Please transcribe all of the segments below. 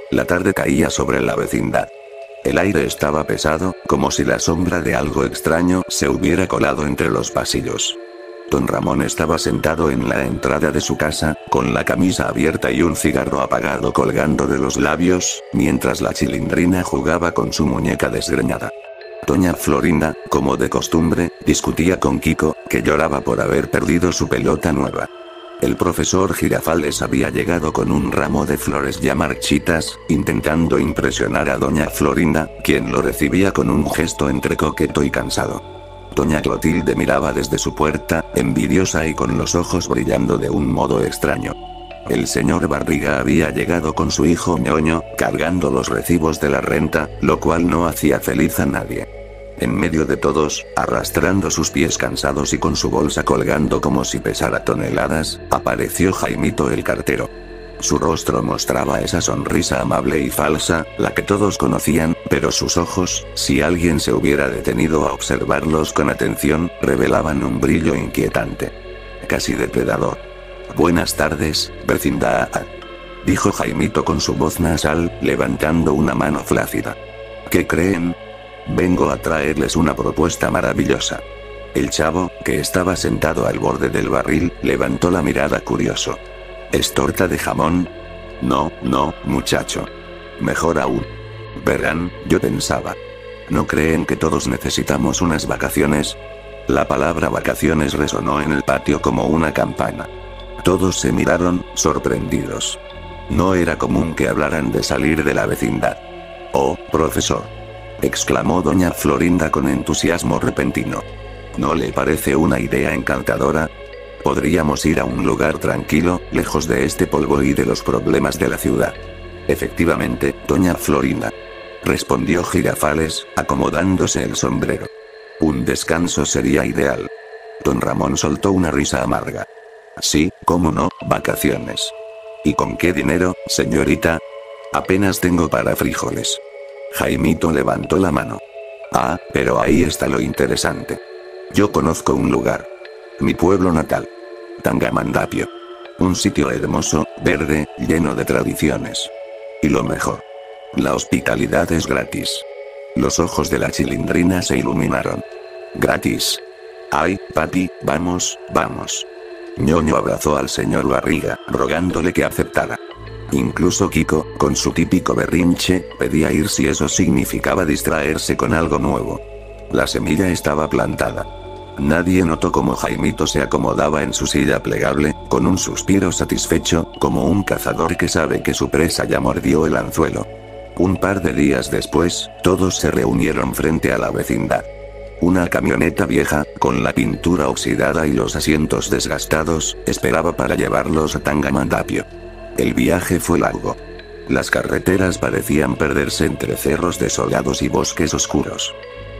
La tarde caía sobre la vecindad. El aire estaba pesado, como si la sombra de algo extraño se hubiera colado entre los pasillos. Don Ramón estaba sentado en la entrada de su casa, con la camisa abierta y un cigarro apagado colgando de los labios, mientras la Chilindrina jugaba con su muñeca desgreñada. Doña Florinda, como de costumbre, discutía con Kiko, que lloraba por haber perdido su pelota nueva. El profesor Girafales había llegado con un ramo de flores ya marchitas, intentando impresionar a doña Florinda, quien lo recibía con un gesto entre coqueto y cansado. Doña Clotilde miraba desde su puerta, envidiosa y con los ojos brillando de un modo extraño. El señor Barriga había llegado con su hijo ñoño, cargando los recibos de la renta, lo cual no hacía feliz a nadie. En medio de todos, arrastrando sus pies cansados y con su bolsa colgando como si pesara toneladas, apareció Jaimito el cartero. Su rostro mostraba esa sonrisa amable y falsa, la que todos conocían, pero sus ojos, si alguien se hubiera detenido a observarlos con atención, revelaban un brillo inquietante. Casi depredador. «Buenas tardes, vecindad», dijo Jaimito con su voz nasal, levantando una mano flácida. «¿Qué creen? Vengo a traerles una propuesta maravillosa». El chavo, que estaba sentado al borde del barril, levantó la mirada curioso. «¿Es torta de jamón?» «No, no, muchacho. Mejor aún. Verán, yo pensaba. ¿No creen que todos necesitamos unas vacaciones?» La palabra vacaciones resonó en el patio como una campana. Todos se miraron, sorprendidos. No era común que hablaran de salir de la vecindad. «Oh, profesor», exclamó doña Florinda con entusiasmo repentino. ¿No le parece una idea encantadora? Podríamos ir a un lugar tranquilo, lejos de este polvo y de los problemas de la ciudad. Efectivamente, doña Florinda, respondió Girafales, acomodándose el sombrero. Un descanso sería ideal. Don Ramón soltó una risa amarga. Sí, cómo no, vacaciones. ¿Y con qué dinero, señorita? Apenas tengo para frijoles. Jaimito levantó la mano. Ah, pero ahí está lo interesante. Yo conozco un lugar. Mi pueblo natal. Tangamandapio. Un sitio hermoso, verde, lleno de tradiciones. Y lo mejor. La hospitalidad es gratis. Los ojos de la Chilindrina se iluminaron. ¿Gratis? Ay, papi, vamos, vamos. ñoño abrazó al señor Barriga, rogándole que aceptara. Incluso Kiko, con su típico berrinche, pedía ir si eso significaba distraerse con algo nuevo. La semilla estaba plantada. Nadie notó cómo Jaimito se acomodaba en su silla plegable, con un suspiro satisfecho, como un cazador que sabe que su presa ya mordió el anzuelo. Un par de días después, todos se reunieron frente a la vecindad. Una camioneta vieja, con la pintura oxidada y los asientos desgastados, esperaba para llevarlos a Tangamandapio. El viaje fue largo. Las carreteras parecían perderse entre cerros desolados y bosques oscuros.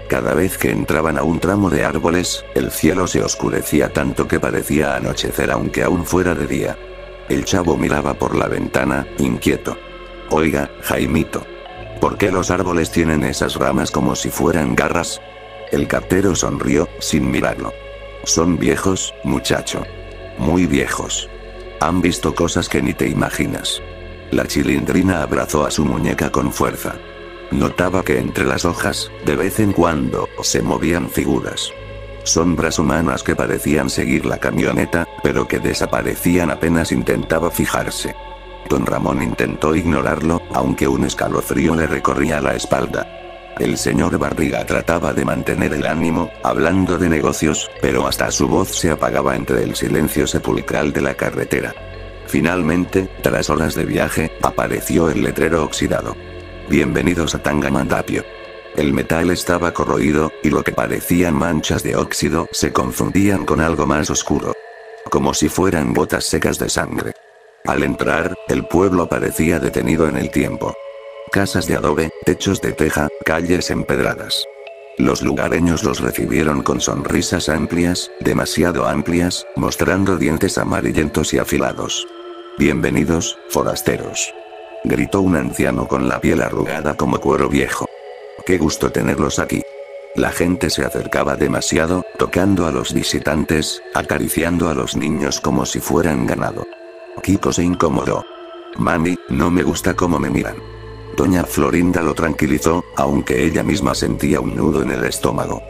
Cada vez que entraban a un tramo de árboles, el cielo se oscurecía tanto que parecía anochecer aunque aún fuera de día. El chavo miraba por la ventana, inquieto. Oiga, Jaimito. ¿Por qué los árboles tienen esas ramas como si fueran garras? El cartero sonrió, sin mirarlo. Son viejos, muchacho. Muy viejos. Han visto cosas que ni te imaginas. La Chilindrina abrazó a su muñeca con fuerza. Notaba que entre las hojas, de vez en cuando, se movían figuras. Sombras humanas que parecían seguir la camioneta, pero que desaparecían apenas intentaba fijarse. Don Ramón intentó ignorarlo, aunque un escalofrío le recorría la espalda. El señor Barriga trataba de mantener el ánimo, hablando de negocios, pero hasta su voz se apagaba entre el silencio sepulcral de la carretera. Finalmente, tras horas de viaje, apareció el letrero oxidado. Bienvenidos a Tangamandapio. El metal estaba corroído, y lo que parecían manchas de óxido se confundían con algo más oscuro. Como si fueran gotas secas de sangre. Al entrar, el pueblo parecía detenido en el tiempo. Casas de adobe, techos de teja, calles empedradas. Los lugareños los recibieron con sonrisas amplias, demasiado amplias, mostrando dientes amarillentos y afilados. Bienvenidos, forasteros. Gritó un anciano con la piel arrugada como cuero viejo. Qué gusto tenerlos aquí. La gente se acercaba demasiado, tocando a los visitantes, acariciando a los niños como si fueran ganado. Kiko se incomodó. Mami, no me gusta cómo me miran. Doña Florinda lo tranquilizó, aunque ella misma sentía un nudo en el estómago.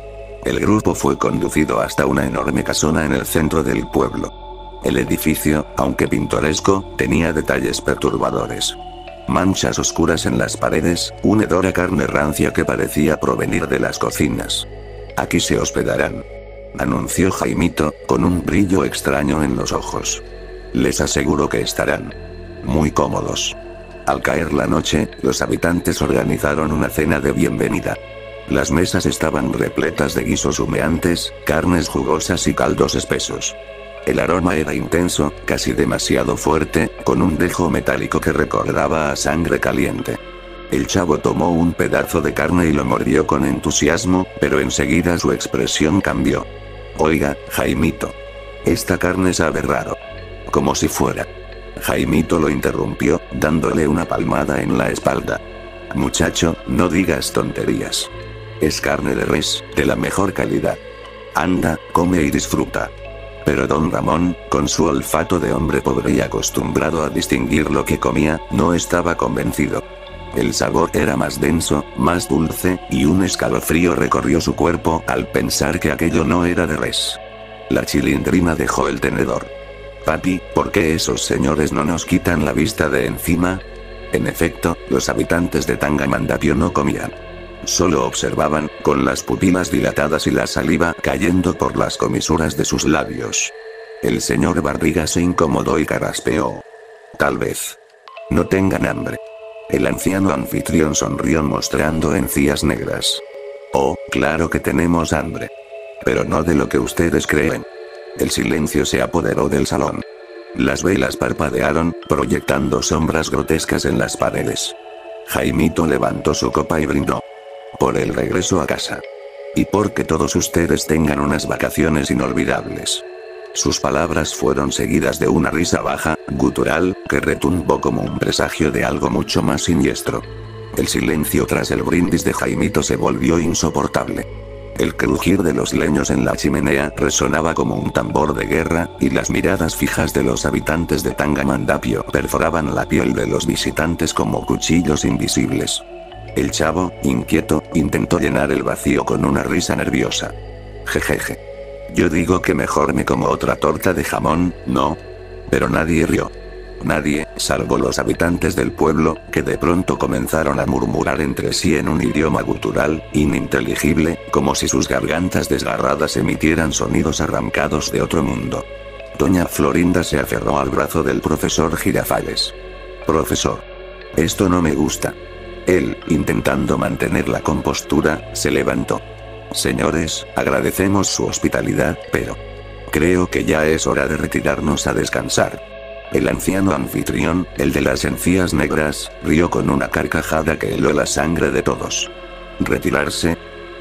El grupo fue conducido hasta una enorme casona en el centro del pueblo. El edificio, aunque pintoresco, tenía detalles perturbadores. Manchas oscuras en las paredes, una hedor a carne rancia que parecía provenir de las cocinas. Aquí se hospedarán, anunció Jaimito, con un brillo extraño en los ojos. Les aseguro que estarán muy cómodos. Al caer la noche, los habitantes organizaron una cena de bienvenida. Las mesas estaban repletas de guisos humeantes, carnes jugosas y caldos espesos. El aroma era intenso, casi demasiado fuerte, con un dejo metálico que recordaba a sangre caliente. El chavo tomó un pedazo de carne y lo mordió con entusiasmo, pero enseguida su expresión cambió. Oiga, Jaimito. Esta carne sabe raro. Como si fuera. Jaimito lo interrumpió, dándole una palmada en la espalda. Muchacho, no digas tonterías. Es carne de res, de la mejor calidad. Anda, come y disfruta. Pero don Ramón, con su olfato de hombre pobre y acostumbrado a distinguir lo que comía, no estaba convencido. El sabor era más denso, más dulce, y un escalofrío recorrió su cuerpo al pensar que aquello no era de res. La Chilindrina dejó el tenedor. Papi, ¿por qué esos señores no nos quitan la vista de encima? En efecto, los habitantes de Tangamandapio no comían. Solo observaban, con las pupilas dilatadas y la saliva cayendo por las comisuras de sus labios. El señor Barriga se incomodó y carraspeó. Tal vez no tengan hambre. El anciano anfitrión sonrió mostrando encías negras. Oh, claro que tenemos hambre. Pero no de lo que ustedes creen. El silencio se apoderó del salón. Las velas parpadearon, proyectando sombras grotescas en las paredes. Jaimito levantó su copa y brindó. Por el regreso a casa. Y porque todos ustedes tengan unas vacaciones inolvidables. Sus palabras fueron seguidas de una risa baja, gutural, que retumbó como un presagio de algo mucho más siniestro. El silencio tras el brindis de Jaimito se volvió insoportable. El crujir de los leños en la chimenea resonaba como un tambor de guerra, y las miradas fijas de los habitantes de Tangamandapio perforaban la piel de los visitantes como cuchillos invisibles. El chavo, inquieto, intentó llenar el vacío con una risa nerviosa. Jejeje. Yo digo que mejor me como otra torta de jamón, ¿no? Pero nadie rió. Nadie, salvo los habitantes del pueblo, que de pronto comenzaron a murmurar entre sí en un idioma gutural, ininteligible, como si sus gargantas desgarradas emitieran sonidos arrancados de otro mundo. Doña Florinda se aferró al brazo del profesor Girafales. Profesor. Esto no me gusta. Él, intentando mantener la compostura, se levantó. Señores, agradecemos su hospitalidad, pero creo que ya es hora de retirarnos a descansar. El anciano anfitrión, el de las encías negras, rió con una carcajada que heló la sangre de todos. ¿Retirarse?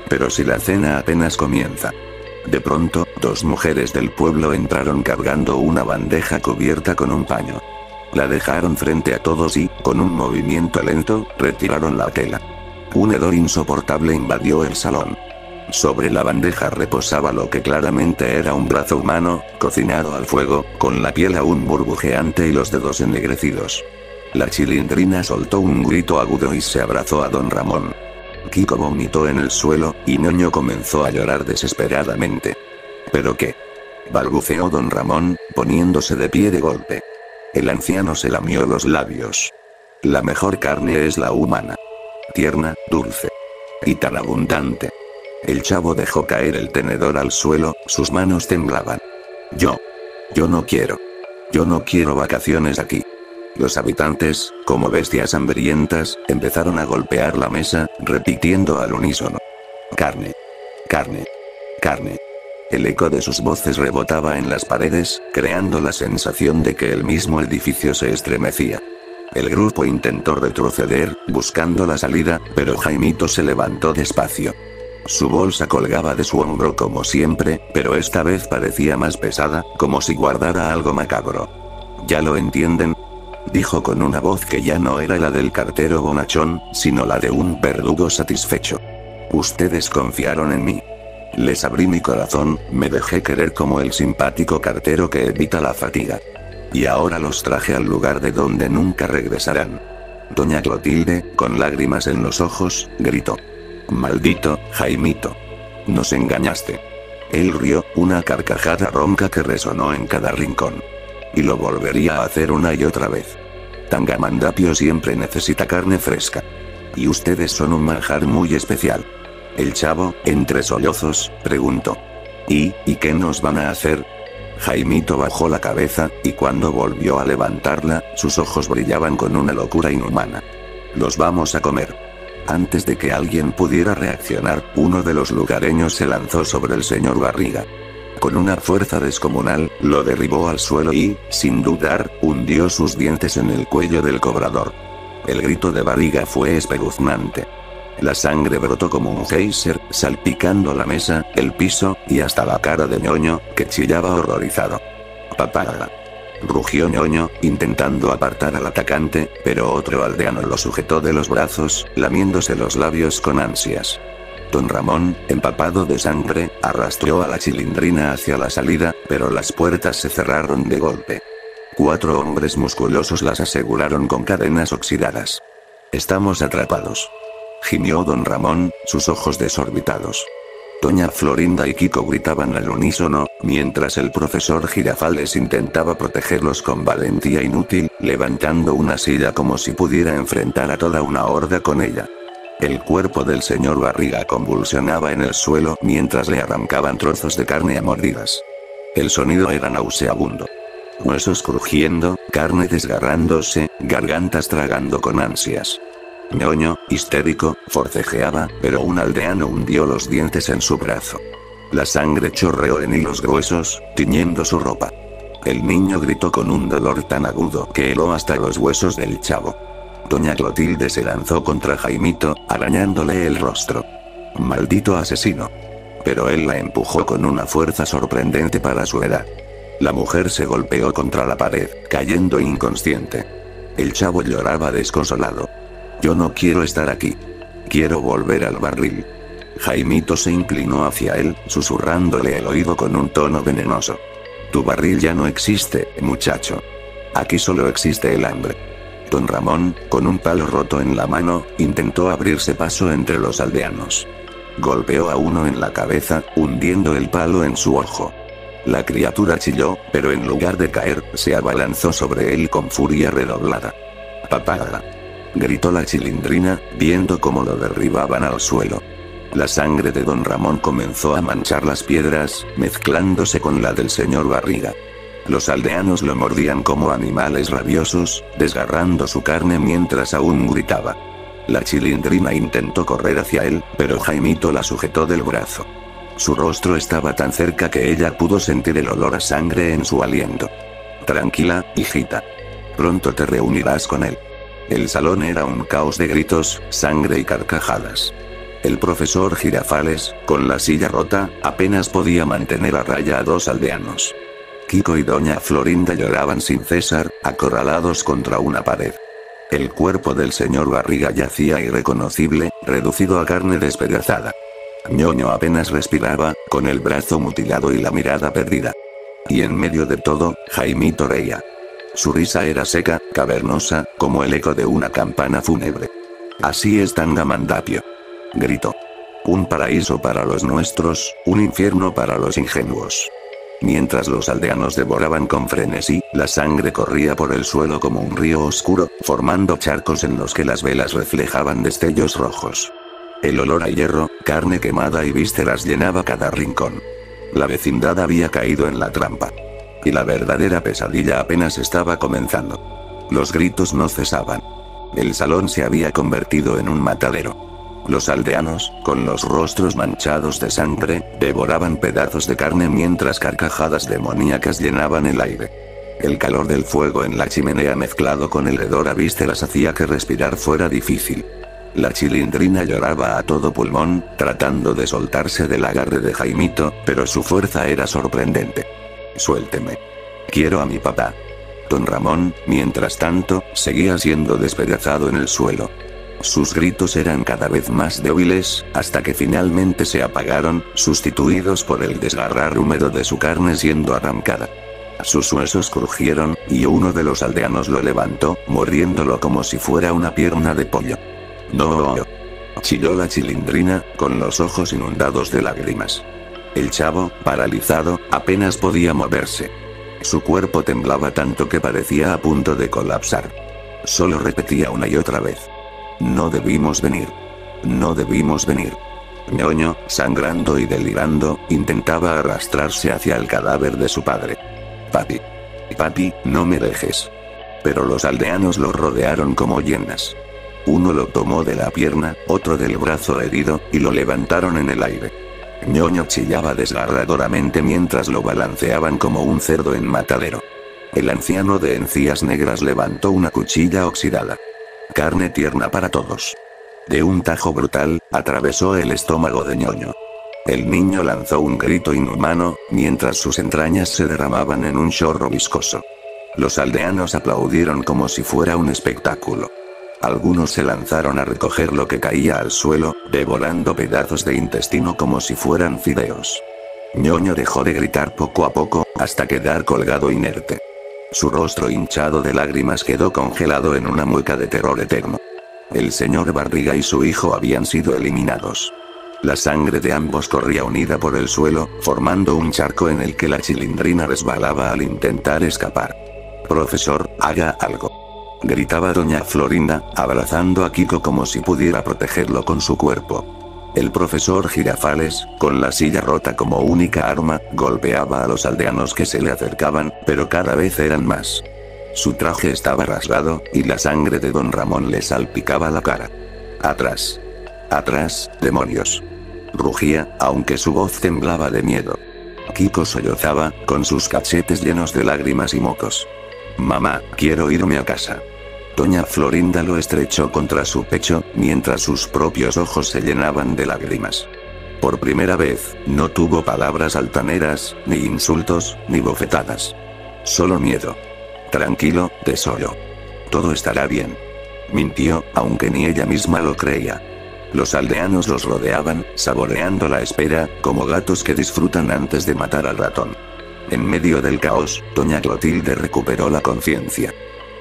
Pero si la cena apenas comienza. De pronto, dos mujeres del pueblo entraron cargando una bandeja cubierta con un paño. La dejaron frente a todos y, con un movimiento lento, retiraron la tela. Un hedor insoportable invadió el salón. Sobre la bandeja reposaba lo que claramente era un brazo humano, cocinado al fuego, con la piel aún burbujeante y los dedos ennegrecidos. La Chilindrina soltó un grito agudo y se abrazó a don Ramón. Kiko vomitó en el suelo, y Ñoño comenzó a llorar desesperadamente. ¿Pero qué? Balbuceó don Ramón, poniéndose de pie de golpe. El anciano se lamió los labios. La mejor carne es la humana. Tierna, dulce. Y tan abundante. El chavo dejó caer el tenedor al suelo, sus manos temblaban. Yo no quiero. Yo no quiero vacaciones aquí. Los habitantes, como bestias hambrientas, empezaron a golpear la mesa, repitiendo al unísono. Carne. Carne. Carne. El eco de sus voces rebotaba en las paredes, creando la sensación de que el mismo edificio se estremecía. El grupo intentó retroceder, buscando la salida, pero Jaimito se levantó despacio. Su bolsa colgaba de su hombro como siempre, pero esta vez parecía más pesada, como si guardara algo macabro. ¿Ya lo entienden?, dijo con una voz que ya no era la del cartero bonachón, sino la de un verdugo satisfecho. Ustedes confiaron en mí. Les abrí mi corazón, me dejé querer como el simpático cartero que evita la fatiga. Y ahora los traje al lugar de donde nunca regresarán. Doña Clotilde, con lágrimas en los ojos, gritó. Maldito, Jaimito. Nos engañaste. Él rió, una carcajada ronca que resonó en cada rincón. Y lo volvería a hacer una y otra vez. Tangamandapio siempre necesita carne fresca. Y ustedes son un manjar muy especial. El chavo, entre sollozos, preguntó. ¿Y qué nos van a hacer? Jaimito bajó la cabeza, y cuando volvió a levantarla, sus ojos brillaban con una locura inhumana. Los vamos a comer. Antes de que alguien pudiera reaccionar, uno de los lugareños se lanzó sobre el señor Barriga. Con una fuerza descomunal, lo derribó al suelo y, sin dudar, hundió sus dientes en el cuello del cobrador. El grito de Barriga fue espeluznante. La sangre brotó como un geyser, salpicando la mesa, el piso, y hasta la cara de Ñoño, que chillaba horrorizado. «Papá», rugió Ñoño, intentando apartar al atacante, pero otro aldeano lo sujetó de los brazos, lamiéndose los labios con ansias. Don Ramón, empapado de sangre, arrastró a la Chilindrina hacia la salida, pero las puertas se cerraron de golpe. 4 hombres musculosos las aseguraron con cadenas oxidadas. «Estamos atrapados», gimió Don Ramón, sus ojos desorbitados. Doña Florinda y Kiko gritaban al unísono, mientras el profesor Girafales intentaba protegerlos con valentía inútil, levantando una silla como si pudiera enfrentar a toda una horda con ella. El cuerpo del señor Barriga convulsionaba en el suelo mientras le arrancaban trozos de carne a mordidas. El sonido era nauseabundo. Huesos crujiendo, carne desgarrándose, gargantas tragando con ansias. Ñoño, histérico, forcejeaba, pero un aldeano hundió los dientes en su brazo. La sangre chorreó en hilos gruesos, tiñendo su ropa. El niño gritó con un dolor tan agudo que heló hasta los huesos del chavo. Doña Clotilde se lanzó contra Jaimito, arañándole el rostro. «Maldito asesino». Pero él la empujó con una fuerza sorprendente para su edad. La mujer se golpeó contra la pared, cayendo inconsciente. El chavo lloraba desconsolado. «Yo no quiero estar aquí. Quiero volver al barril». Jaimito se inclinó hacia él, susurrándole el oído con un tono venenoso. «Tu barril ya no existe, muchacho. Aquí solo existe el hambre». Don Ramón, con un palo roto en la mano, intentó abrirse paso entre los aldeanos. Golpeó a uno en la cabeza, hundiendo el palo en su ojo. La criatura chilló, pero en lugar de caer, se abalanzó sobre él con furia redoblada. «Papá», gritó la Chilindrina, viendo cómo lo derribaban al suelo. La sangre de Don Ramón comenzó a manchar las piedras, mezclándose con la del señor Barriga. Los aldeanos lo mordían como animales rabiosos, desgarrando su carne mientras aún gritaba. La Chilindrina intentó correr hacia él, pero Jaimito la sujetó del brazo. Su rostro estaba tan cerca que ella pudo sentir el olor a sangre en su aliento. «Tranquila, hijita. Pronto te reunirás con él». El salón era un caos de gritos, sangre y carcajadas. El profesor Girafales, con la silla rota, apenas podía mantener a raya a 2 aldeanos. Kiko y Doña Florinda lloraban sin cesar, acorralados contra una pared. El cuerpo del señor Barriga yacía irreconocible, reducido a carne despedazada. Ñoño apenas respiraba, con el brazo mutilado y la mirada perdida. Y en medio de todo, Jaimito reía. Su risa era seca, cavernosa, como el eco de una campana fúnebre. «Así es Tangamandapio», gritó. «Un paraíso para los nuestros, un infierno para los ingenuos». Mientras los aldeanos devoraban con frenesí, la sangre corría por el suelo como un río oscuro, formando charcos en los que las velas reflejaban destellos rojos. El olor a hierro, carne quemada y vísceras llenaba cada rincón. La vecindad había caído en la trampa. Y la verdadera pesadilla apenas estaba comenzando. Los gritos no cesaban. El salón se había convertido en un matadero. Los aldeanos, con los rostros manchados de sangre, devoraban pedazos de carne mientras carcajadas demoníacas llenaban el aire. El calor del fuego en la chimenea mezclado con el hedor a vísceras hacía que respirar fuera difícil. La Chilindrina lloraba a todo pulmón, tratando de soltarse del agarre de Jaimito, pero su fuerza era sorprendente. «Suélteme. Quiero a mi papá». Don Ramón, mientras tanto, seguía siendo despedazado en el suelo. Sus gritos eran cada vez más débiles, hasta que finalmente se apagaron, sustituidos por el desgarrar húmedo de su carne siendo arrancada. Sus huesos crujieron, y uno de los aldeanos lo levantó, mordiéndolo como si fuera una pierna de pollo. ¡No! Chilló la Chilindrina, con los ojos inundados de lágrimas. El chavo, paralizado, apenas podía moverse. Su cuerpo temblaba tanto que parecía a punto de colapsar. Solo repetía una y otra vez: no debimos venir. No debimos venir. Ñoño, sangrando y delirando, intentaba arrastrarse hacia el cadáver de su padre. Papi. Papi, no me dejes. Pero los aldeanos lo rodearon como hienas. Uno lo tomó de la pierna, otro del brazo herido, y lo levantaron en el aire. Ñoño chillaba desgarradoramente mientras lo balanceaban como un cerdo en matadero. El anciano de encías negras levantó una cuchilla oxidada. Carne tierna para todos. De un tajo brutal, atravesó el estómago de Ñoño. El niño lanzó un grito inhumano, mientras sus entrañas se derramaban en un chorro viscoso. Los aldeanos aplaudieron como si fuera un espectáculo. Algunos se lanzaron a recoger lo que caía al suelo, devorando pedazos de intestino como si fueran fideos. Ñoño dejó de gritar poco a poco, hasta quedar colgado inerte. Su rostro hinchado de lágrimas quedó congelado en una mueca de terror eterno. El señor Barriga y su hijo habían sido eliminados. La sangre de ambos corría unida por el suelo, formando un charco en el que la Chilindrina resbalaba al intentar escapar. «Profesor, haga algo», gritaba doña Florinda, abrazando a Kiko como si pudiera protegerlo con su cuerpo. El profesor Girafales, con la silla rota como única arma, golpeaba a los aldeanos que se le acercaban, pero cada vez eran más. Su traje estaba rasgado, y la sangre de don Ramón le salpicaba la cara. «Atrás. Atrás, demonios», rugía, aunque su voz temblaba de miedo. Kiko sollozaba, con sus cachetes llenos de lágrimas y mocos. «Mamá, quiero irme a casa». Doña Florinda lo estrechó contra su pecho, mientras sus propios ojos se llenaban de lágrimas. Por primera vez, no tuvo palabras altaneras, ni insultos, ni bofetadas. Solo miedo. «Tranquilo, tesoro. Todo estará bien». Mintió, aunque ni ella misma lo creía. Los aldeanos los rodeaban, saboreando la espera, como gatos que disfrutan antes de matar al ratón. En medio del caos, doña Clotilde recuperó la conciencia.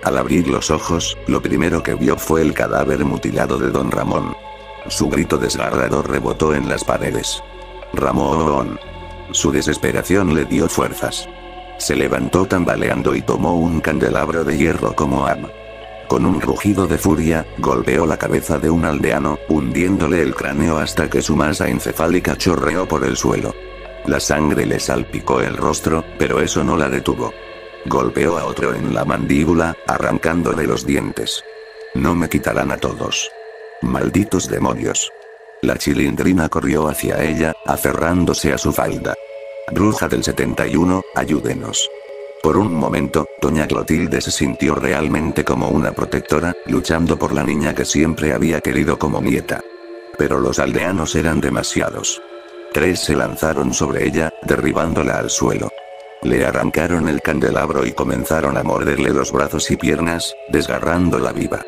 Al abrir los ojos, lo primero que vio fue el cadáver mutilado de don Ramón. Su grito desgarrador rebotó en las paredes. «Ramón». Su desesperación le dio fuerzas. Se levantó tambaleando y tomó un candelabro de hierro como arma. Con un rugido de furia, golpeó la cabeza de un aldeano, hundiéndole el cráneo hasta que su masa encefálica chorreó por el suelo. La sangre le salpicó el rostro, pero eso no la detuvo. Golpeó a otro en la mandíbula, arrancándole los dientes. «No me quitarán a todos. Malditos demonios». La Chilindrina corrió hacia ella, aferrándose a su falda. «Bruja del 71, ayúdenos». Por un momento, doña Clotilde se sintió realmente como una protectora, luchando por la niña que siempre había querido como nieta. Pero los aldeanos eran demasiados. 3 se lanzaron sobre ella, derribándola al suelo. Le arrancaron el candelabro y comenzaron a morderle los brazos y piernas, desgarrándola viva.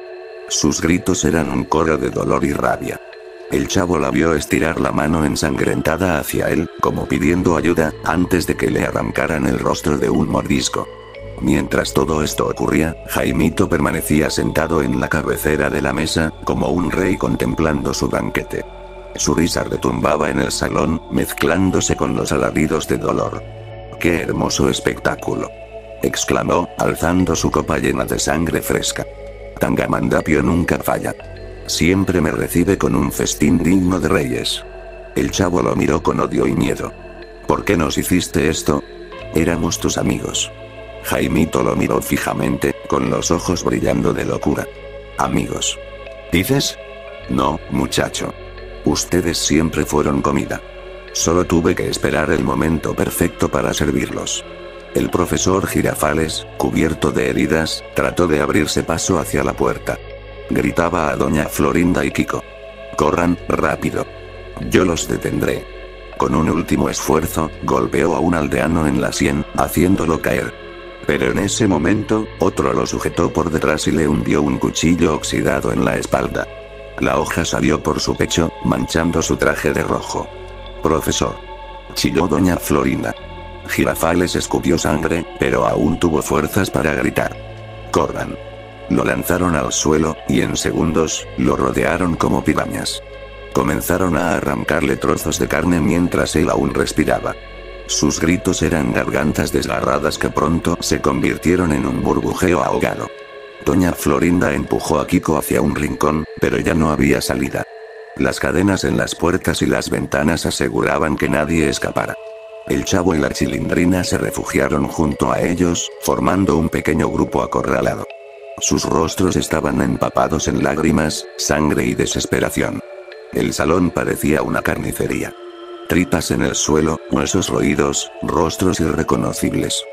Sus gritos eran un coro de dolor y rabia. El chavo la vio estirar la mano ensangrentada hacia él, como pidiendo ayuda, antes de que le arrancaran el rostro de un mordisco. Mientras todo esto ocurría, Jaimito permanecía sentado en la cabecera de la mesa, como un rey contemplando su banquete. Su risa retumbaba en el salón, mezclándose con los alaridos de dolor. «¡Qué hermoso espectáculo!», exclamó, alzando su copa llena de sangre fresca. «Tangamandapio nunca falla. Siempre me recibe con un festín digno de reyes». El chavo lo miró con odio y miedo. «¿Por qué nos hiciste esto? Éramos tus amigos». Jaimito lo miró fijamente, con los ojos brillando de locura. «¿Amigos? ¿Dices?» «No, muchacho. Ustedes siempre fueron comida. Solo tuve que esperar el momento perfecto para servirlos». El profesor Girafales, cubierto de heridas, trató de abrirse paso hacia la puerta. Gritaba a doña Florinda y Kiko: «Corran, rápido. Yo los detendré». Con un último esfuerzo, golpeó a un aldeano en la sien, haciéndolo caer. Pero en ese momento, otro lo sujetó por detrás y le hundió un cuchillo oxidado en la espalda. La hoja salió por su pecho, manchando su traje de rojo. «Profesor», chilló doña Florinda. Girafales escupió sangre, pero aún tuvo fuerzas para gritar. ¡Corran! Lo lanzaron al suelo, y en segundos, lo rodearon como pirañas. Comenzaron a arrancarle trozos de carne mientras él aún respiraba. Sus gritos eran gargantas desgarradas que pronto se convirtieron en un burbujeo ahogado. Doña Florinda empujó a Kiko hacia un rincón, pero ya no había salida. Las cadenas en las puertas y las ventanas aseguraban que nadie escapara. El Chavo y la Chilindrina se refugiaron junto a ellos, formando un pequeño grupo acorralado. Sus rostros estaban empapados en lágrimas, sangre y desesperación. El salón parecía una carnicería. Tripas en el suelo, huesos roídos, rostros irreconocibles.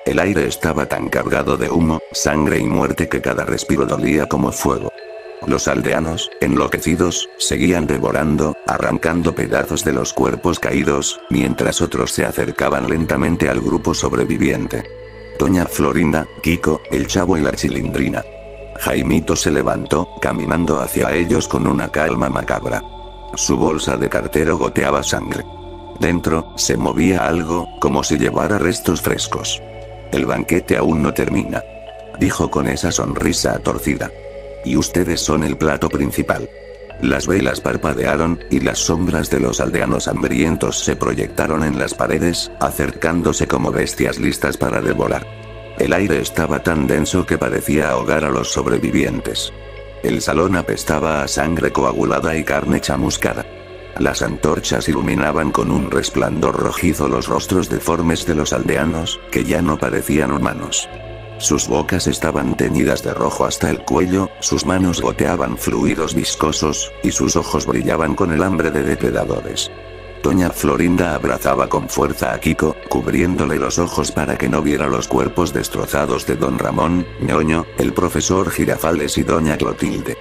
El aire estaba tan cargado de humo, sangre y muerte que cada respiro dolía como fuego. Los aldeanos, enloquecidos, seguían devorando, arrancando pedazos de los cuerpos caídos, mientras otros se acercaban lentamente al grupo sobreviviente. Doña Florinda, Kiko, el Chavo y la Chilindrina. Jaimito se levantó, caminando hacia ellos con una calma macabra. Su bolsa de cartero goteaba sangre. Dentro, se movía algo, como si llevara restos frescos. El banquete aún no termina, dijo con esa sonrisa torcida. Y ustedes son el plato principal. Las velas parpadearon, y las sombras de los aldeanos hambrientos se proyectaron en las paredes, acercándose como bestias listas para devorar. El aire estaba tan denso que parecía ahogar a los sobrevivientes. El salón apestaba a sangre coagulada y carne chamuscada. Las antorchas iluminaban con un resplandor rojizo los rostros deformes de los aldeanos, que ya no parecían humanos. Sus bocas estaban teñidas de rojo hasta el cuello, sus manos goteaban fluidos viscosos, y sus ojos brillaban con el hambre de depredadores. Doña Florinda abrazaba con fuerza a Kiko, cubriéndole los ojos para que no viera los cuerpos destrozados de Don Ramón, Ñoño, el profesor Girafales y Doña Clotilde.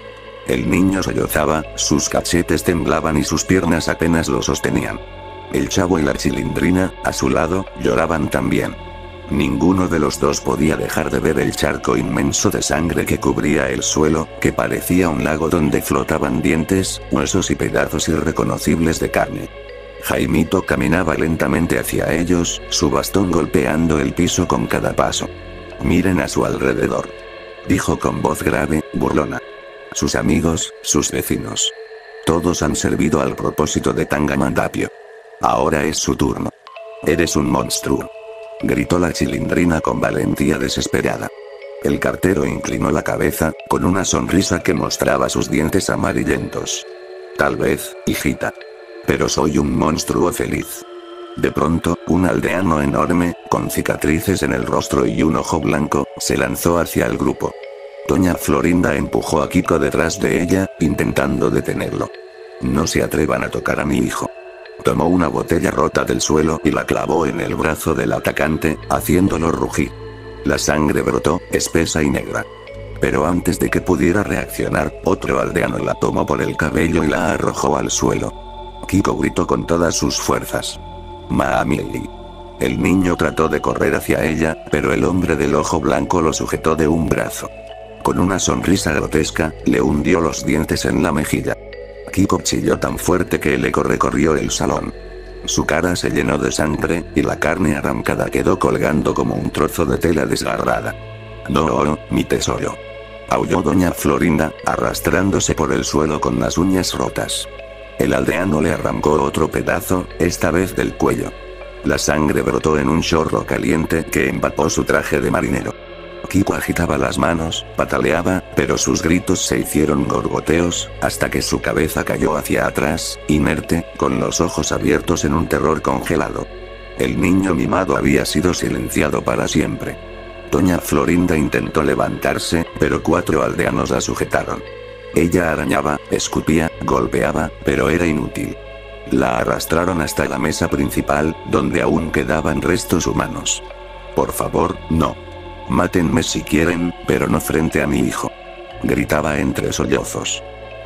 El niño sollozaba, sus cachetes temblaban y sus piernas apenas lo sostenían. El Chavo y la Chilindrina, a su lado, lloraban también. Ninguno de los dos podía dejar de ver el charco inmenso de sangre que cubría el suelo, que parecía un lago donde flotaban dientes, huesos y pedazos irreconocibles de carne. Jaimito caminaba lentamente hacia ellos, su bastón golpeando el piso con cada paso. Miren a su alrededor, dijo con voz grave, burlona. Sus amigos, sus vecinos. Todos han servido al propósito de Tangamandapio. Ahora es su turno. Eres un monstruo, gritó la Chilindrina con valentía desesperada. El cartero inclinó la cabeza, con una sonrisa que mostraba sus dientes amarillentos. Tal vez, hijita. Pero soy un monstruo feliz. De pronto, un aldeano enorme, con cicatrices en el rostro y un ojo blanco, se lanzó hacia el grupo. Doña Florinda empujó a Kiko detrás de ella, intentando detenerlo. No se atrevan a tocar a mi hijo. Tomó una botella rota del suelo y la clavó en el brazo del atacante, haciéndolo rugir. La sangre brotó, espesa y negra. Pero antes de que pudiera reaccionar, otro aldeano la tomó por el cabello y la arrojó al suelo. Kiko gritó con todas sus fuerzas. ¡Mami! El niño trató de correr hacia ella, pero el hombre del ojo blanco lo sujetó de un brazo. Con una sonrisa grotesca, le hundió los dientes en la mejilla. Kiko chilló tan fuerte que el eco recorrió el salón. Su cara se llenó de sangre, y la carne arrancada quedó colgando como un trozo de tela desgarrada. No, mi tesoro, aulló Doña Florinda, arrastrándose por el suelo con las uñas rotas. El aldeano le arrancó otro pedazo, esta vez del cuello. La sangre brotó en un chorro caliente que empapó su traje de marinero. Kiko agitaba las manos, pataleaba, pero sus gritos se hicieron gorgoteos, hasta que su cabeza cayó hacia atrás, inerte, con los ojos abiertos en un terror congelado. El niño mimado había sido silenciado para siempre. Doña Florinda intentó levantarse, pero 4 aldeanos la sujetaron. Ella arañaba, escupía, golpeaba, pero era inútil. La arrastraron hasta la mesa principal, donde aún quedaban restos humanos. Por favor, no. Mátenme si quieren, pero no frente a mi hijo, gritaba entre sollozos.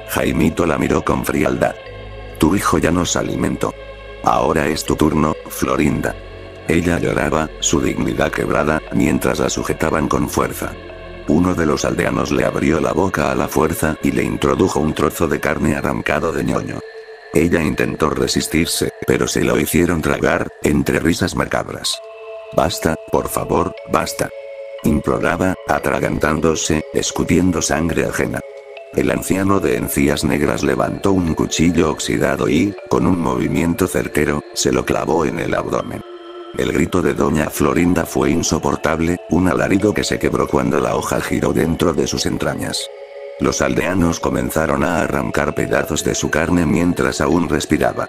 Jaimito la miró con frialdad. Tu hijo ya nos alimentó. Ahora es tu turno, Florinda. Ella lloraba, su dignidad quebrada, mientras la sujetaban con fuerza. Uno de los aldeanos le abrió la boca a la fuerza y le introdujo un trozo de carne arrancado de Ñoño. Ella intentó resistirse, pero se lo hicieron tragar, entre risas macabras. Basta, por favor, basta. Imploraba, atragantándose, escupiendo sangre ajena. El anciano de encías negras levantó un cuchillo oxidado y, con un movimiento certero, se lo clavó en el abdomen. El grito de doña Florinda fue insoportable, un alarido que se quebró cuando la hoja giró dentro de sus entrañas. Los aldeanos comenzaron a arrancar pedazos de su carne mientras aún respiraba.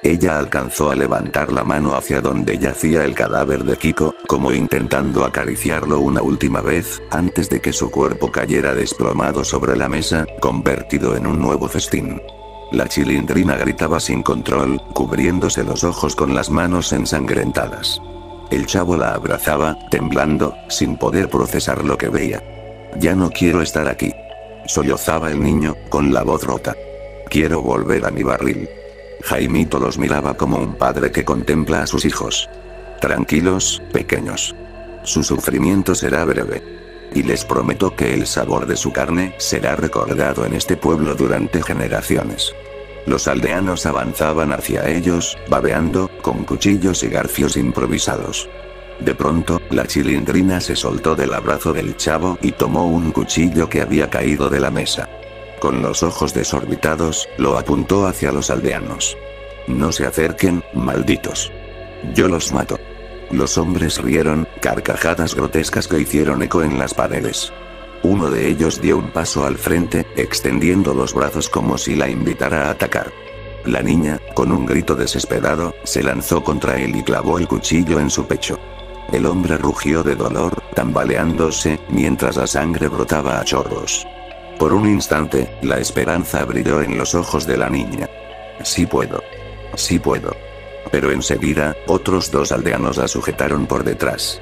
Ella alcanzó a levantar la mano hacia donde yacía el cadáver de Kiko, como intentando acariciarlo una última vez, antes de que su cuerpo cayera desplomado sobre la mesa, convertido en un nuevo festín. La Chilindrina gritaba sin control, cubriéndose los ojos con las manos ensangrentadas. El chavo la abrazaba, temblando, sin poder procesar lo que veía. Ya no quiero estar aquí. Sollozaba el niño, con la voz rota. Quiero volver a mi barril. Jaimito los miraba como un padre que contempla a sus hijos. Tranquilos, pequeños. Su sufrimiento será breve. Y les prometo que el sabor de su carne será recordado en este pueblo durante generaciones. Los aldeanos avanzaban hacia ellos, babeando, con cuchillos y garfios improvisados. De pronto, la Chilindrina se soltó del abrazo del chavo y tomó un cuchillo que había caído de la mesa. Con los ojos desorbitados, lo apuntó hacia los aldeanos. No se acerquen, malditos. Yo los mato. Los hombres rieron, carcajadas grotescas que hicieron eco en las paredes. Uno de ellos dio un paso al frente, extendiendo los brazos como si la invitara a atacar. La niña, con un grito desesperado, se lanzó contra él y clavó el cuchillo en su pecho. El hombre rugió de dolor, tambaleándose, mientras la sangre brotaba a chorros. Por un instante, la esperanza brilló en los ojos de la niña. Sí puedo. Sí puedo. Pero enseguida, otros dos aldeanos la sujetaron por detrás.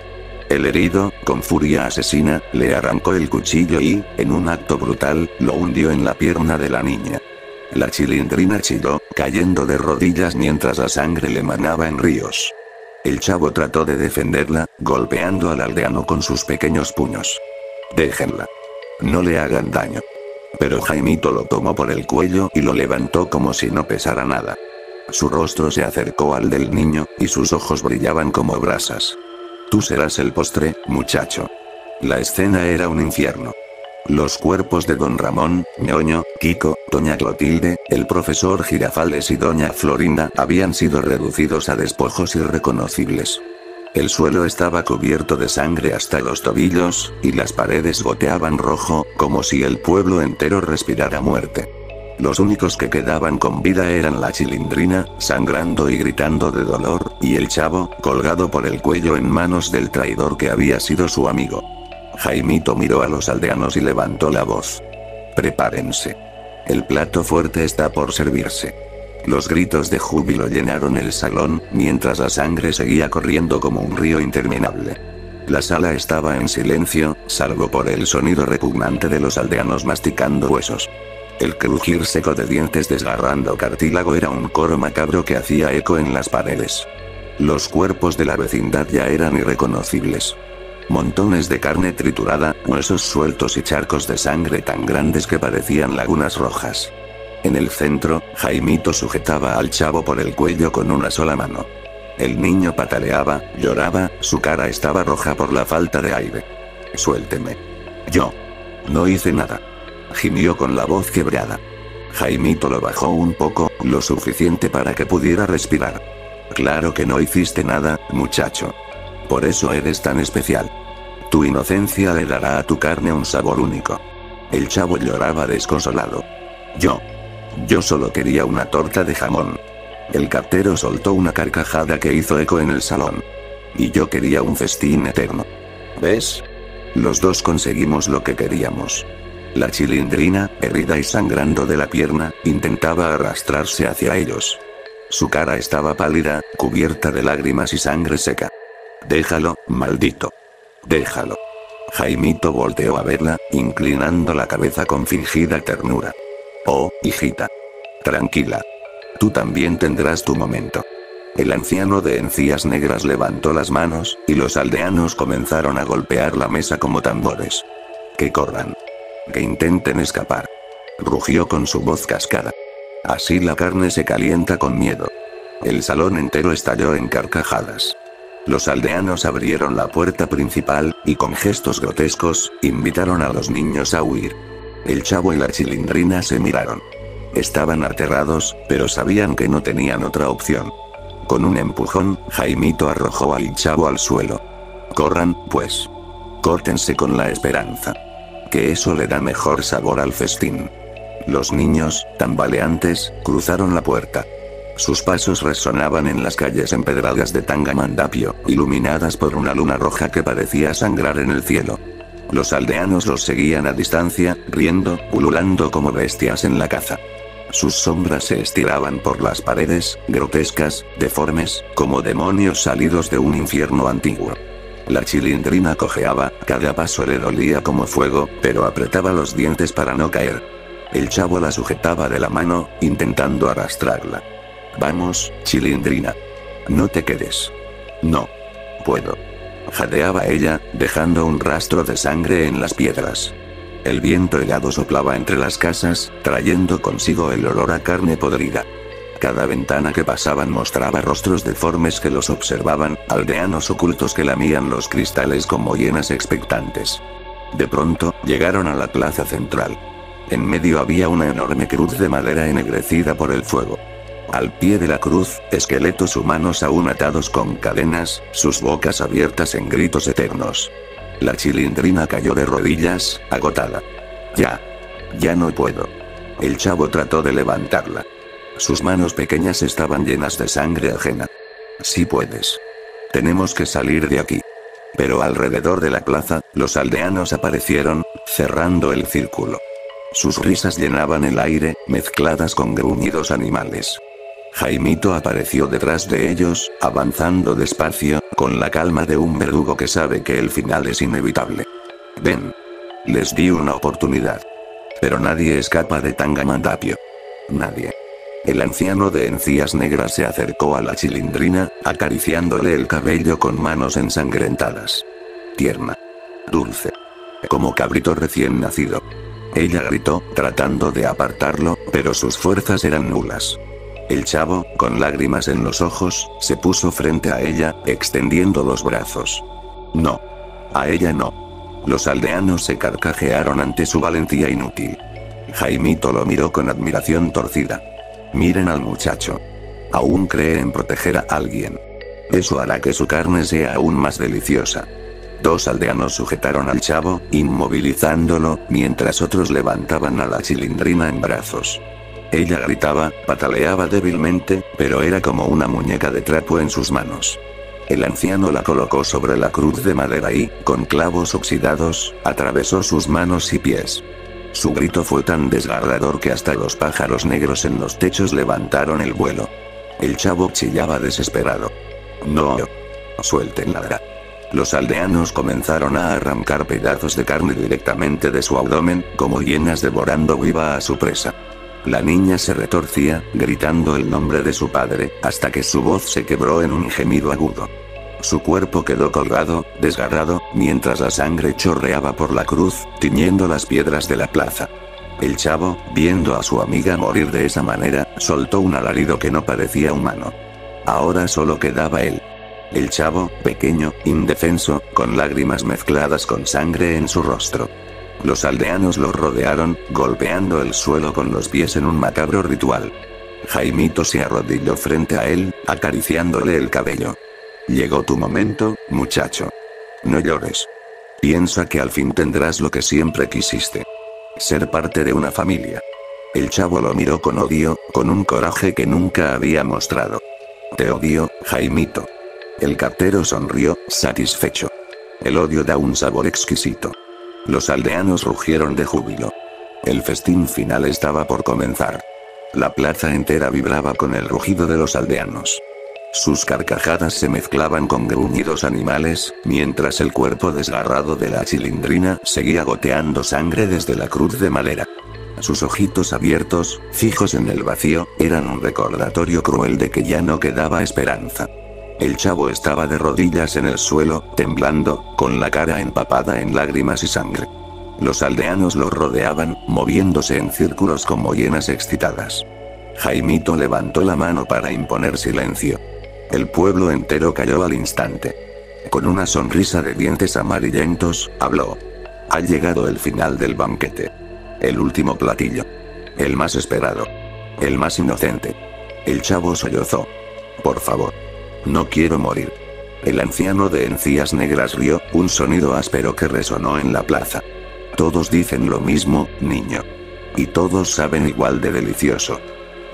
El herido, con furia asesina, le arrancó el cuchillo y, en un acto brutal, lo hundió en la pierna de la niña. La Chilindrina chilló, cayendo de rodillas mientras la sangre le manaba en ríos. El chavo trató de defenderla, golpeando al aldeano con sus pequeños puños. Déjenla. No le hagan daño. Pero Jaimito lo tomó por el cuello y lo levantó como si no pesara nada. Su rostro se acercó al del niño, y sus ojos brillaban como brasas. Tú serás el postre, muchacho. La escena era un infierno. Los cuerpos de don Ramón, ñoño, Kiko, doña Clotilde, el profesor Girafales y doña Florinda habían sido reducidos a despojos irreconocibles. El suelo estaba cubierto de sangre hasta los tobillos, y las paredes goteaban rojo, como si el pueblo entero respirara muerte. Los únicos que quedaban con vida eran la Chilindrina, sangrando y gritando de dolor, y el chavo, colgado por el cuello en manos del traidor que había sido su amigo. Jaimito miró a los aldeanos y levantó la voz. Prepárense. El plato fuerte está por servirse. Los gritos de júbilo llenaron el salón, mientras la sangre seguía corriendo como un río interminable. La sala estaba en silencio, salvo por el sonido repugnante de los aldeanos masticando huesos. El crujir seco de dientes desgarrando cartílago era un coro macabro que hacía eco en las paredes. Los cuerpos de la vecindad ya eran irreconocibles. Montones de carne triturada, huesos sueltos y charcos de sangre tan grandes que parecían lagunas rojas. En el centro, Jaimito sujetaba al chavo por el cuello con una sola mano. El niño pataleaba, lloraba, su cara estaba roja por la falta de aire. Suélteme. Yo. No hice nada. Gimió con la voz quebrada. Jaimito lo bajó un poco, lo suficiente para que pudiera respirar. Claro que no hiciste nada, muchacho. Por eso eres tan especial. Tu inocencia le dará a tu carne un sabor único. El chavo lloraba desconsolado. Yo solo quería una torta de jamón. El cartero soltó una carcajada que hizo eco en el salón. Y yo quería un festín eterno. ¿Ves? Los dos conseguimos lo que queríamos. La Chilindrina, herida y sangrando de la pierna, intentaba arrastrarse hacia ellos. Su cara estaba pálida, cubierta de lágrimas y sangre seca. Déjalo, maldito. Déjalo. Jaimito volteó a verla, inclinando la cabeza con fingida ternura. Oh, hijita. Tranquila. Tú también tendrás tu momento. El anciano de encías negras levantó las manos, y los aldeanos comenzaron a golpear la mesa como tambores. Que corran. Que intenten escapar. Rugió con su voz cascada. Así la carne se calienta con miedo. El salón entero estalló en carcajadas. Los aldeanos abrieron la puerta principal, y con gestos grotescos, invitaron a los niños a huir. El chavo y la chilindrina se miraron. Estaban aterrados, pero sabían que no tenían otra opción. Con un empujón, Jaimito arrojó al chavo al suelo. Corran, pues. Córtense con la esperanza. Que eso le da mejor sabor al festín. Los niños, tambaleantes, cruzaron la puerta. Sus pasos resonaban en las calles empedradas de Tangamandapio, iluminadas por una luna roja que parecía sangrar en el cielo. Los aldeanos los seguían a distancia, riendo, ululando como bestias en la caza. Sus sombras se estiraban por las paredes, grotescas, deformes, como demonios salidos de un infierno antiguo. La chilindrina cojeaba, cada paso le dolía como fuego, pero apretaba los dientes para no caer. El chavo la sujetaba de la mano, intentando arrastrarla. Vamos, chilindrina. No te quedes. No. Puedo. Jadeaba ella, dejando un rastro de sangre en las piedras. El viento helado soplaba entre las casas, trayendo consigo el olor a carne podrida. Cada ventana que pasaban mostraba rostros deformes que los observaban, aldeanos ocultos que lamían los cristales como hienas expectantes. De pronto, llegaron a la plaza central. En medio había una enorme cruz de madera ennegrecida por el fuego. Al pie de la cruz, esqueletos humanos aún atados con cadenas, sus bocas abiertas en gritos eternos. La chilindrina cayó de rodillas, agotada. Ya no puedo. El chavo trató de levantarla. Sus manos pequeñas estaban llenas de sangre ajena. Sí puedes. Tenemos que salir de aquí. Pero alrededor de la plaza, los aldeanos aparecieron, cerrando el círculo. Sus risas llenaban el aire, mezcladas con gruñidos animales. Jaimito apareció detrás de ellos, avanzando despacio, con la calma de un verdugo que sabe que el final es inevitable. Ven. Les di una oportunidad. Pero nadie escapa de Tangamandapio. Nadie. El anciano de encías negras se acercó a la chilindrina, acariciándole el cabello con manos ensangrentadas. Tierna. Dulce. Como cabrito recién nacido. Ella gritó, tratando de apartarlo, pero sus fuerzas eran nulas. El chavo, con lágrimas en los ojos, se puso frente a ella, extendiendo los brazos. No. A ella no. Los aldeanos se carcajearon ante su valentía inútil. Jaimito lo miró con admiración torcida. Miren al muchacho. Aún cree en proteger a alguien. Eso hará que su carne sea aún más deliciosa. Dos aldeanos sujetaron al chavo, inmovilizándolo, mientras otros levantaban a la chilindrina en brazos. Ella gritaba, pataleaba débilmente, pero era como una muñeca de trapo en sus manos. El anciano la colocó sobre la cruz de madera y, con clavos oxidados, atravesó sus manos y pies. Su grito fue tan desgarrador que hasta los pájaros negros en los techos levantaron el vuelo. El chavo chillaba desesperado. No. Suéltenla. Los aldeanos comenzaron a arrancar pedazos de carne directamente de su abdomen, como hienas devorando viva a su presa. La niña se retorcía, gritando el nombre de su padre, hasta que su voz se quebró en un gemido agudo. Su cuerpo quedó colgado, desgarrado, mientras la sangre chorreaba por la cruz, tiñendo las piedras de la plaza. El chavo, viendo a su amiga morir de esa manera, soltó un alarido que no parecía humano. Ahora solo quedaba él. El chavo, pequeño, indefenso, con lágrimas mezcladas con sangre en su rostro. Los aldeanos lo rodearon, golpeando el suelo con los pies en un macabro ritual. Jaimito se arrodilló frente a él, acariciándole el cabello. Llegó tu momento, muchacho. No llores. Piensa que al fin tendrás lo que siempre quisiste. Ser parte de una familia. El chavo lo miró con odio, con un coraje que nunca había mostrado. Te odio, Jaimito. El cartero sonrió, satisfecho. El odio da un sabor exquisito. Los aldeanos rugieron de júbilo. El festín final estaba por comenzar. La plaza entera vibraba con el rugido de los aldeanos. Sus carcajadas se mezclaban con gruñidos animales, mientras el cuerpo desgarrado de la chilindrina seguía goteando sangre desde la cruz de madera. Sus ojitos abiertos, fijos en el vacío, eran un recordatorio cruel de que ya no quedaba esperanza. El chavo estaba de rodillas en el suelo, temblando, con la cara empapada en lágrimas y sangre. Los aldeanos lo rodeaban, moviéndose en círculos como hienas excitadas. Jaimito levantó la mano para imponer silencio. El pueblo entero cayó al instante. Con una sonrisa de dientes amarillentos, habló. Ha llegado el final del banquete. El último platillo. El más esperado. El más inocente. El chavo sollozó. Por favor. No quiero morir. El anciano de encías negras rió, un sonido áspero que resonó en la plaza. Todos dicen lo mismo, niño. Y todos saben igual de delicioso.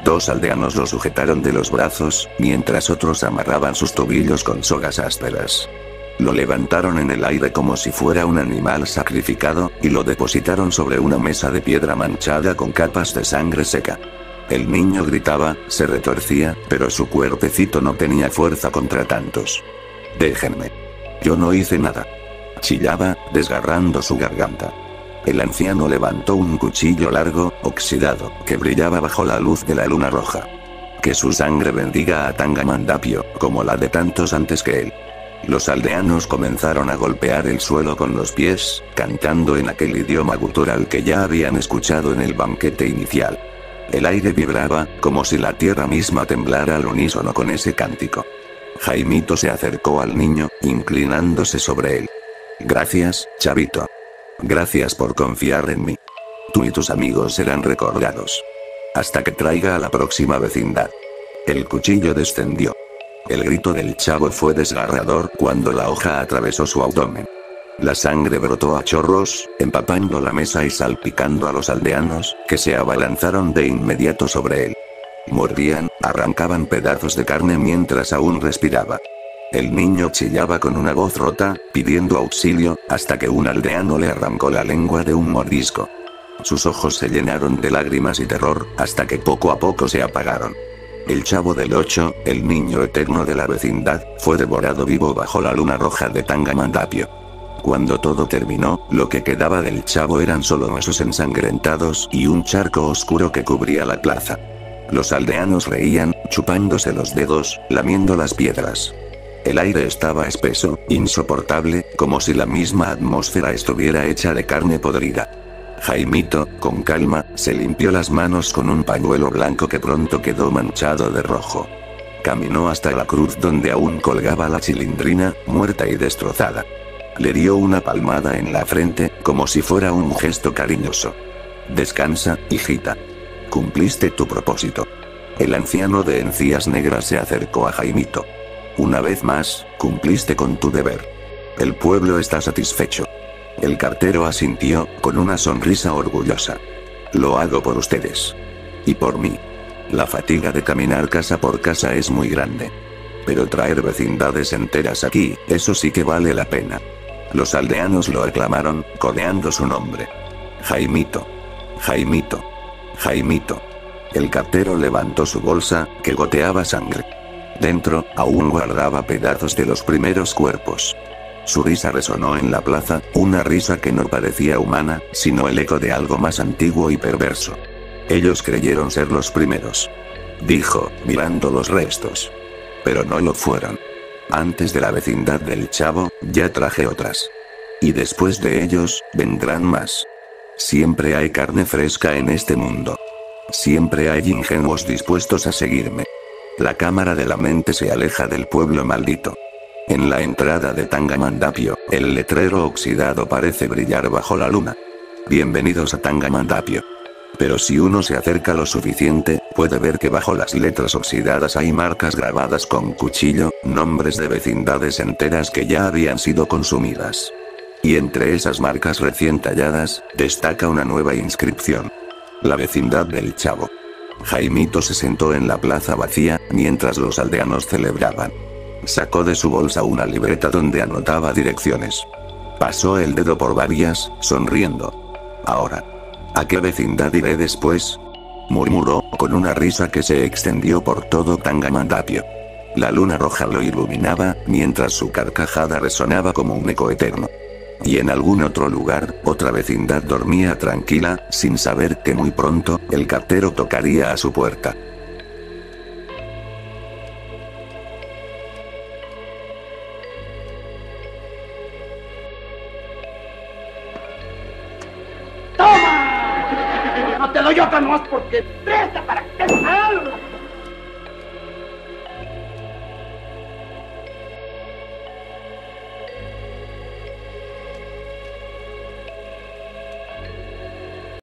Dos aldeanos lo sujetaron de los brazos, mientras otros amarraban sus tobillos con sogas ásperas. Lo levantaron en el aire como si fuera un animal sacrificado, y lo depositaron sobre una mesa de piedra manchada con capas de sangre seca. El niño gritaba, se retorcía, pero su cuerpecito no tenía fuerza contra tantos. Déjenme. Yo no hice nada. Chillaba, desgarrando su garganta. El anciano levantó un cuchillo largo, oxidado, que brillaba bajo la luz de la luna roja. Que su sangre bendiga a Tangamandapio, como la de tantos antes que él. Los aldeanos comenzaron a golpear el suelo con los pies, cantando en aquel idioma gutural que ya habían escuchado en el banquete inicial. El aire vibraba, como si la tierra misma temblara al unísono con ese cántico. Jaimito se acercó al niño, inclinándose sobre él. Gracias, chavito. Gracias por confiar en mí. Tú y tus amigos serán recordados. Hasta que traiga a la próxima vecindad. El cuchillo descendió. El grito del chavo fue desgarrador cuando la hoja atravesó su abdomen. La sangre brotó a chorros, empapando la mesa y salpicando a los aldeanos, que se abalanzaron de inmediato sobre él. Mordían, arrancaban pedazos de carne mientras aún respiraba. El niño chillaba con una voz rota, pidiendo auxilio, hasta que un aldeano le arrancó la lengua de un mordisco. Sus ojos se llenaron de lágrimas y terror, hasta que poco a poco se apagaron. El chavo del 8, el niño eterno de la vecindad, fue devorado vivo bajo la luna roja de Tangamandapio. Cuando todo terminó, lo que quedaba del chavo eran solo huesos ensangrentados y un charco oscuro que cubría la plaza. Los aldeanos reían, chupándose los dedos, lamiendo las piedras. El aire estaba espeso, insoportable, como si la misma atmósfera estuviera hecha de carne podrida. Jaimito, con calma, se limpió las manos con un pañuelo blanco que pronto quedó manchado de rojo. Caminó hasta la cruz donde aún colgaba la chilindrina, muerta y destrozada. Le dio una palmada en la frente, como si fuera un gesto cariñoso. Descansa, hijita. Cumpliste tu propósito. El anciano de encías negras se acercó a Jaimito. Una vez más, cumpliste con tu deber. El pueblo está satisfecho. El cartero asintió, con una sonrisa orgullosa. Lo hago por ustedes. Y por mí. La fatiga de caminar casa por casa es muy grande. Pero traer vecindades enteras aquí, eso sí que vale la pena. Los aldeanos lo aclamaron, coreando su nombre. Jaimito. Jaimito. Jaimito. El cartero levantó su bolsa, que goteaba sangre. Dentro, aún guardaba pedazos de los primeros cuerpos. Su risa resonó en la plaza, una risa que no parecía humana, sino el eco de algo más antiguo y perverso. Ellos creyeron ser los primeros. Dijo, mirando los restos. Pero no lo fueron. Antes de la vecindad del chavo, ya traje otras. Y después de ellos, vendrán más. Siempre hay carne fresca en este mundo. Siempre hay ingenuos dispuestos a seguirme. La cámara de la mente se aleja del pueblo maldito. En la entrada de Tangamandapio, el letrero oxidado parece brillar bajo la luna. Bienvenidos a Tangamandapio. Pero si uno se acerca lo suficiente, puede ver que bajo las letras oxidadas hay marcas grabadas con cuchillo, nombres de vecindades enteras que ya habían sido consumidas. Y entre esas marcas recién talladas, destaca una nueva inscripción. La vecindad del chavo. Jaimito se sentó en la plaza vacía, mientras los aldeanos celebraban. Sacó de su bolsa una libreta donde anotaba direcciones. Pasó el dedo por varias, sonriendo. Ahora. ¿A qué vecindad iré después? Murmuró, con una risa que se extendió por todo Tangamandapio. La luna roja lo iluminaba, mientras su carcajada resonaba como un eco eterno. Y en algún otro lugar, otra vecindad dormía tranquila, sin saber que muy pronto, el cartero tocaría a su puerta. ¡Toma! No te doy otra más porque presta para que te salga.